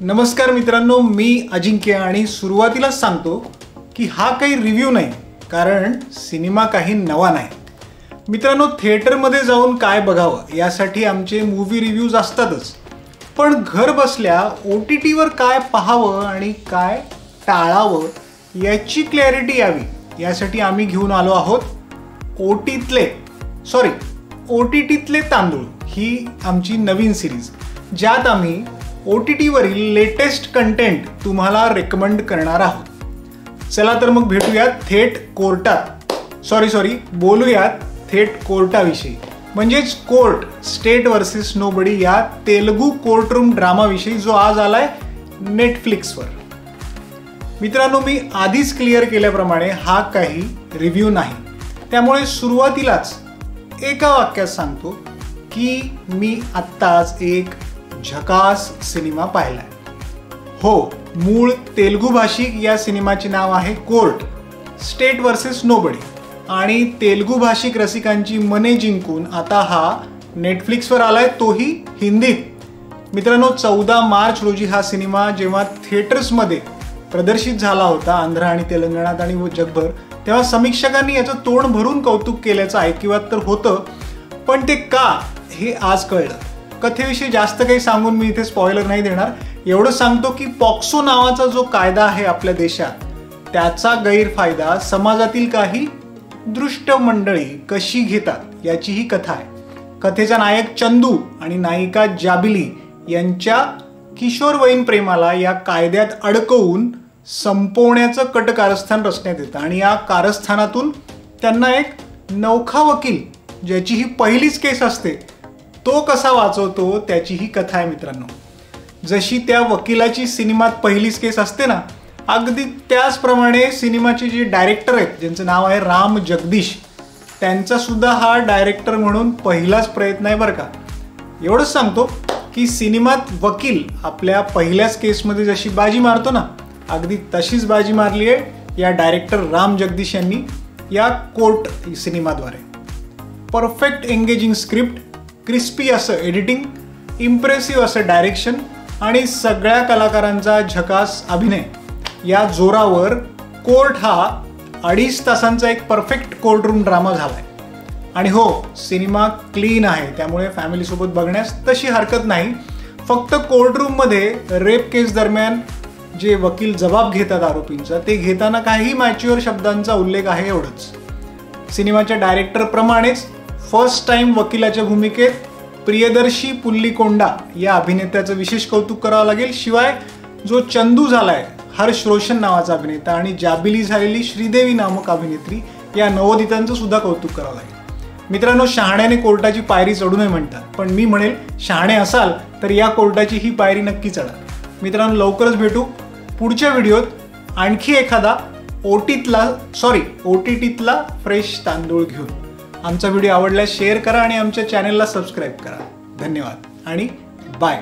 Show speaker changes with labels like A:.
A: नमस्कार मित्रांनो, मी अजिंक्य आणि सुरुवातीलाच सांगतो की हा काही रिव्ह्यू नाही, कारण सिनेमा काही नवा नाही. मित्रांनो, थिएटरमध्ये जाऊन काय बघावं यासाठी आमचे मूवी रिव्ह्यूज असतातच, पण घर बसल्या OTTवर काय पाहावं आणि काय टाळावं याची क्लॅरिटी यावी यासाठी आम्ही घेऊन आलो आहोत OTTतले तांदूळ ही आमची नवीन सिरीज, ज्यात आम्ही OTTवरील लेटेस्ट कंटेंट तुम्हाला रेकमेंड करणार आहोत. चला तर मग भेटूयात थेट कोर्टाविषयी, म्हणजेच कोर्ट स्टेट वर्सेस नोबडी या तेलुगू कोर्टरूम ड्रामाविषयी, जो आज आलाय नेटफ्लिक्सवर. मित्रांनो, मी आधीच क्लिअर केल्याप्रमाणे हा काही रिव्ह्यू नाही, त्यामुळे सुरुवातीलाच एका वाक्यात सांगतो की मी आत्ताच एक झकास सिनेमा पाहिलाय. हो, मूळ तेलुगू भाषिक या सिनेमाचे नाव आहे कोर्ट स्टेट वर्सेस नोबडी, आणि तेलुगू भाषिक रसिकांची मने जिंकून आता हा नेटफ्लिक्सवर आलाय, तोही हिंदीत. मित्रांनो, 14 मार्च रोजी हा सिनेमा जेव्हा थिएटर्समध्ये प्रदर्शित झाला होता आंध्र आणि तेलंगणात आणि जगभर, तेव्हा समीक्षकांनी याचं तोंड भरून कौतुक केल्याचं ऐकिवात तर होतं, पण ते का हे आज कळलं. कथेविषयी जास्त काही सांगून मी इथे स्पॉइलर नाही देणार. एवढं सांगतो की पॉक्सो नावाचा जो कायदा आहे आपल्या देशात, त्याचा गैरफायदा समाजातील काही दृष्ट मंडळी कशी घेतात याची ही कथा आहे. कथेचा नायक चंदू आणि नायिका जाबिली यांच्या किशोरवयीन प्रेमाला या कायद्यात अडकवून संपवण्याचं कटकारस्थान रचण्यात येतं, आणि या कारस्थानातून त्यांना एक नवखा वकील, ज्याची ही पहिलीच केस असते, तो कसा वाचवतो त्याची ही कथा आहे. मित्रांनो, जशी त्या वकिलाची सिनेमात पहिलीच केस असते ना, अगदी त्याचप्रमाणे सिनेमाचे जे डायरेक्टर आहेत, ज्यांचं नाव आहे राम जगदीश, त्यांचा सुद्धा हा डायरेक्टर म्हणून पहिलाच प्रयत्न आहे बरं का. एवढंच सांगतो की सिनेमात वकील आपल्या पहिल्याच केसमध्ये जशी बाजी मारतो ना, अगदी तशीच बाजी मारली आहे या डायरेक्टर राम जगदीश यांनी या कोर्ट सिनेमाद्वारे. परफेक्ट एंगेजिंग स्क्रिप्ट, क्रिस्पी असं एडिटिंग, इम्प्रेसिव्ह असं डायरेक्शन आणि सगळ्या कलाकारांचा झकास अभिनय या जोरावर कोर्ट हा 2.5 तासांचा एक परफेक्ट कोर्टरूम ड्रामा झालाय. आणि हो, सिनेमा क्लीन आहे, त्यामुळे फॅमिलीसोबत बघण्यास तशी हरकत नाही. फक्त कोर्टरूममध्ये रेप केस दरम्यान जे वकील जबाब घेतात आरोपींचा, ते घेताना काही मॅच्युअर शब्दांचा उल्लेख आहे, एवढंच. सिनेमाच्या डायरेक्टरप्रमाणेच फर्स्ट टाइम वकिलाच्या भूमिकेत प्रियदर्शी पुल्लीकोंडा या अभिनेत्याचं विशेष कौतुक करावं लागेल. शिवाय जो चंदू झालाय हर्ष रोशन नावाचा अभिनेता आणि जाबिली झालेली श्रीदेवी नामक अभिनेत्री, या नवोदितांचं सुद्धा कौतुक करावं लागेल. मित्रांनो, शहाण्याने कोर्टाची पायरी चढू नये म्हणतात, पण मी म्हणेल शहाणे असाल तर या कोर्टाची ही पायरी नक्की चढा. मित्रांनो, लवकरच भेटू पुढच्या व्हिडिओत आणखी एखादा OTTतला फ्रेश तांदूळ घेऊन. आमचा व्हिडिओ आवडल्यास शेअर करा आणि आमच्या चॅनेलला सबस्क्राईब करा. धन्यवाद आणि बाय.